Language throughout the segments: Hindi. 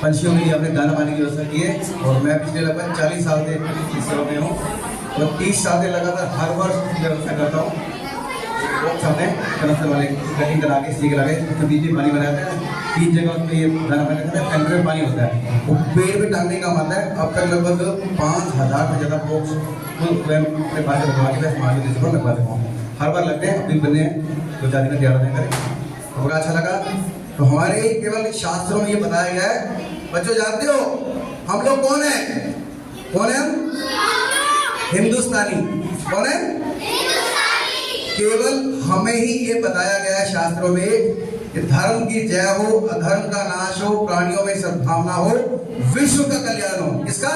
पंछियों के लिए हमने दाना पानी की व्यवस्था की है। और मैं पिछले लगभग 40 साल से इस सेवा में हूँ और 30 साल से लगातार हर वर्ष व्यवस्था करता हूँ। बॉक्स हमने कनेक्शन वाले कटिंग करा के सीख लगा के बीच में पानी बनाते हैं। 3 जगह उसमें ये दाना पानी करता है, टैंकर में पानी होता है। वो पेड़ पे टांगने का मतलब है। अब तक लगभग 5000 से ज़्यादा बॉक्स अपने पास लगवा के मैं समाज के पर लगवा चुका हूँ। हर बार लगते हैं, अपनी बने 2-4 दिन तैयार नहीं करें तो बड़ा अच्छा लगा। तो हमारे केवल शास्त्रों में ये बताया गया है। बच्चों जानते हो हम लोग कौन है? कौन है हम? हिंदुस्तानी। कौन है? केवल हमें ही ये बताया गया है शास्त्रों में कि धर्म की जय हो, अधर्म का नाश हो, प्राणियों में सद्भावना हो, विश्व का कल्याण हो। किसका?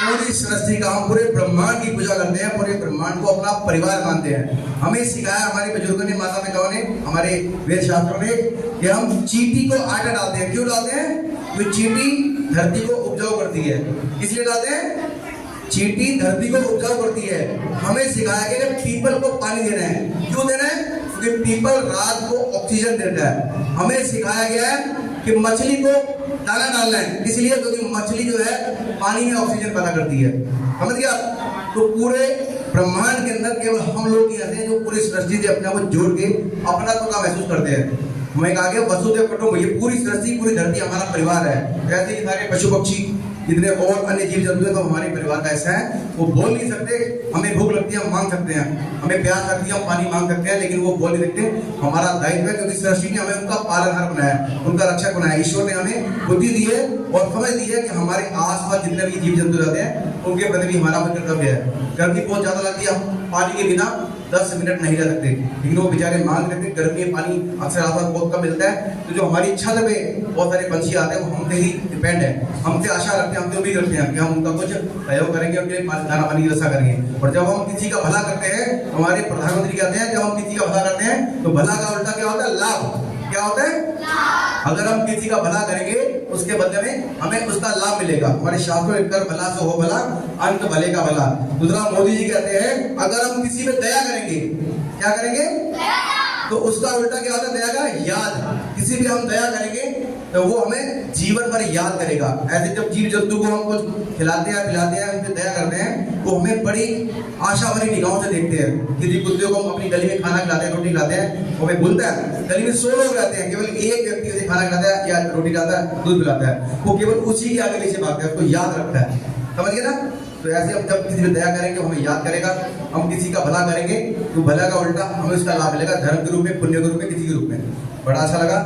पूरी सृष्टि का। हम पूरे ब्रह्मांड की पूजा करते हैं, पूरे ब्रह्मांड को अपना परिवार मानते हैं। हमें सिखाया हमारे बुजुर्गों ने, माता पिताओं ने, हमारे वेद शास्त्रों ने कि हम चींटी को आटा डालते हैं। क्यों डालते हैं? तो चींटी धरती को उपजाऊ करती है, इसलिए डालते हैं। चींटी धरती को उपजाऊ करती है। हमें सिखाया गया कि पीपल को पानी देना है। क्यों देना है? क्योंकि पीपल रात को ऑक्सीजन देता है। हमें सिखाया गया है कि मछली को दाना डालना है, इसलिए क्योंकि मछली जो है पानी में ऑक्सीजन पैदा करती है। समझ गया? तो पूरे ब्रह्मांड के अंदर केवल हम लोग ही रहते हैं जो पूरी सृष्टि से अपने आप को जोड़ के अपना तो का महसूस करते हैं। हमें कहा गया वसुदेव कुटुंबकम, ये पूरी सृष्टि, पूरी धरती हमारा परिवार है। जैसे कि सारे पशु पक्षी जितने और अन्य जीव जंतु हैं तो हमारे परिवार का ऐसा है। वो बोल नहीं सकते, हमें भूख लगती है हम मांग सकते हैं, हमें प्यास लगती है हम पानी मांग सकते हैं, लेकिन वो बोल नहीं सकते। हमारा दायित्व है क्योंकि सृष्टि ने हमें उनका पालनहार बनाया, उनका रक्षक बनाया। ईश्वर ने हमें बुद्धि दी है और समझ दी है कि हमारे आसपास जितने भी जीव जंतु रहते हैं उनके प्रति भी हमारा कर्तव्य है। गर्मी बहुत ज्यादा लगती है, हम पानी के बिना 10 मिनट नहीं रह सकते, लेकिन वो बेचारे मांग लेते हैं। गर्मी में पानी अक्सर आसपास बहुत कम मिलता है, तो जो हमारी छत पे बहुत सारे पंछी आते हैं वो हमसे ही डिपेंड है, हमसे आशा रखते हैं, हमसे उम्मीद रखते हैं कि हम उनका कुछ सहयोग करेंगे, उनके दाना पानी की व्यवस्था करेंगे। और जब हम किसी का भला करते हैं, हमारे प्रधानमंत्री कहते हैं जब हम किसी का भला करते हैं तो भला का उल्टा क्या होता है? लाभ। क्या होता है? अगर हम किसी का भला करेंगे उसके बदले में हमें उसका लाभ मिलेगा। हमारे शास्त्रों में कर भला सो हो भला, अंत भले का भला। दूसरा मोदी जी कहते हैं अगर हम किसी पे दया करेंगे, क्या करेंगे? तो उसका उल्टा क्या होता है? दया का याद। किसी भी हम दया करेंगे तो वो हमें जीवन भर याद करेगा। ऐसे जब जीव जंतु को हम कुछ खिलाते हैं, पिलाते हैं, उन पे दया करते हैं, वो हमें बड़ी आशा भरी निगाहों से देखते हैं। किसी कुत्ते को हम अपनी गली में खाना खिलाते हैं, रोटी खिलाते हैं, वो हमें भूलता है। गली में 100 लोग रहते हैं, केवल एक व्यक्ति उसे खाना खिलाता है या रोटी खिलाता है, दूध पिलाता है, वो केवल उसी के आगे पीछे भागता है, उसको याद रखता है। समझ गए ना? तो ऐसे हम जब किसी पे दया करेंगे हमें याद करेगा, हम किसी का भला करेंगे तो भला का उल्टा हमें उसका लाभ मिलेगा, धर्म के रूप में, पुण्य के रूप में, किसी के रूप में। बड़ा अच्छा लगा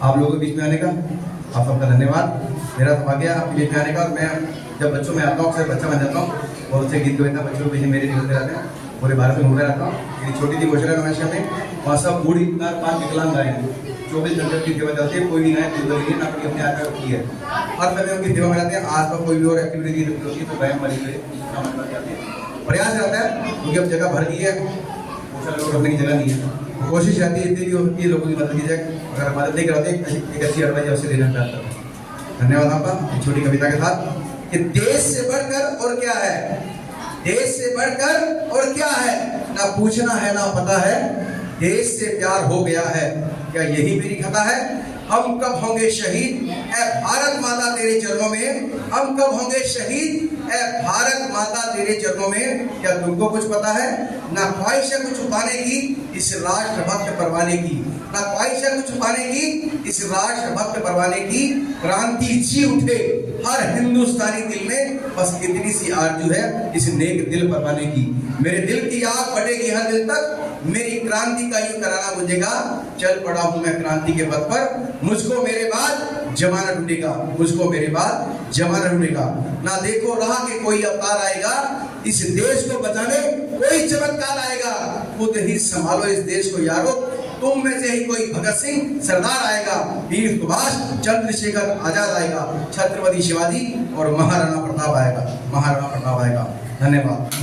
आप लोगों के बीच में आने का, आप सबका धन्यवाद। मेरा सौभाग्य आपके बीच में आने का। और मैं जब बच्चों में आता हूँ, अक्सर बच्चा बन जाता हूँ, बहुत से गीत गोविंदा बच्चों के पीछे मेरे निकलते रहते हैं, पूरे भारत में घूमते रहता हूँ। मेरी छोटी सी गोशाला नमस्कार में वहाँ सब बूढ़ी 5 विकलांग गाय हैं, 24 घंटे की सेवा चलती है। कोई भी गाय दूध नहीं है, ना कोई अपने हाथ में होती है, हर समय उनकी सेवा में रहते हैं। आज पर कोई भी और एक्टिविटी होती है तो गाय मरी हुई जाती है। प्रयास रहता है क्योंकि अब जगह भर गई है, गोशाला लोग रखने की जगह नहीं है। कोशिश रहती है इतनी होती है लोगों की मदद की जाए। अगर मदद नहीं कराते एक अच्छी एडवाइस अवश्य देना चाहता हूँ। धन्यवाद आपका। एक छोटी कविता के साथ कि देश से बढ़कर और क्या है, देश से बढ़कर और क्या है, ना पूछना है ना पता है, देश से प्यार हो गया है, क्या यही मेरी खता है? हम कब होंगे शहीद ऐ भारत माता तेरे चरणों में, हम कब होंगे शहीद ऐ भारत माता तेरे चरणों में, क्या तुमको कुछ पता है? ना ख्वाहिश है कुछ छुपाने की इस राष्ट्र भक्त परवाने की, ना ख्वाहिश है कुछ छुपाने की इस राष्ट्र भक्त परवाने की, क्रांति जी उठे हर हिंदुस्तानी दिल में, बस इतनी सी आरज़ू है इस नेक दिल परवाने की। मेरे दिल की आग बढ़ेगी हर दिल तक, मेरी क्रांति का यूं कराना बुझेगा, चल पड़ा हूं मैं क्रांति के पथ पर, मुझको मेरे बाद जमाना ढूंढेगा, मुझको मेरे बाद जमाना ढूंढेगा। ना देखो रहा कि कोई अवतार आएगा, इस देश को बचाने कोई चमत्कार आएगा, खुद ही संभालो इस देश को यारो, तुम में से ही कोई भगत सिंह सरदार आएगा, वीर सुभाष चंद्रशेखर आजाद आएगा, छत्रपति शिवाजी और महाराणा प्रताप आएगा, महाराणा प्रताप आएगा। धन्यवाद।